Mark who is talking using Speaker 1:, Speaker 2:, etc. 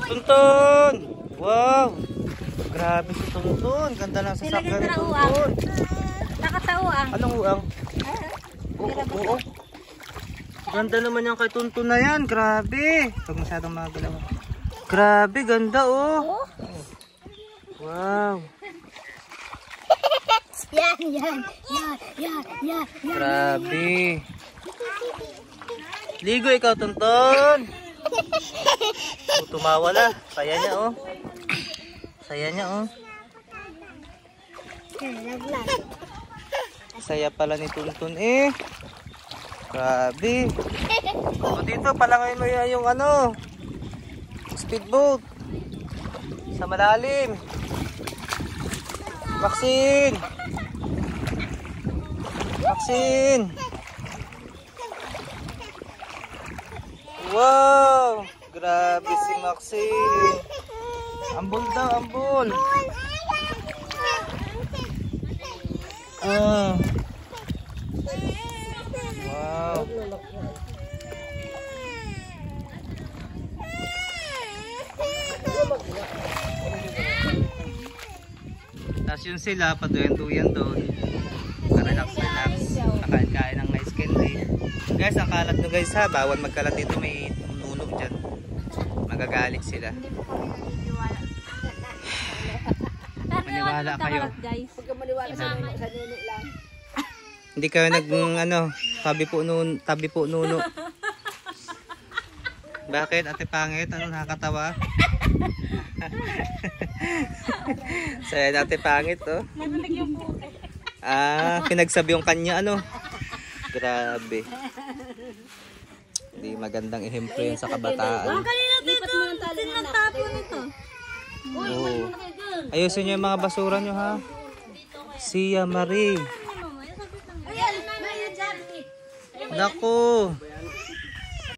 Speaker 1: Tuntun! Wow! Grabe si Tuntun. Ganda ng sasakyan ni Tuntun.
Speaker 2: Nakatao ah.
Speaker 1: Anong uang? Oo. Ganda naman yan kay Tuntun na yan. Grabe. Huwag masyadong magalaw. Grabe, ganda oh. Wow.
Speaker 2: Yan.
Speaker 1: Grabe. Ligo ikaw, Tuntun. Tumawa na. Saya niya oh. Saya pala ni Tuntun eh. Grabe. O dito palangay mo yung ano, speedboat. Sa malalim. Maxine. Wow. Grabe si Maxine. Ambul daw, ambul. Wow. Tapos yun sila, paduyan-duyan doon. Relax. Kakain-kain ng ice candy. Guys, ang kalat nyo guys ha. Bawal magkalat dito, may nunog dyan. Magagalit sila. Maniwala kayo.
Speaker 2: Huwag ka maniwala sa nuno lang.
Speaker 1: Hindi kayo tabi po nuno. Bakit ate pangit? Ano nakakatawa? Saya na ate pangit oh. Pinagsabi yung kanya ano. Grabe. Hindi magandang ehemplo yun sa kabataan.
Speaker 2: Lipat mo ng tali ng tapo nito.
Speaker 1: Oo. Ayusin nyo yung mga basura nyo ha. Sia Marie. Naku.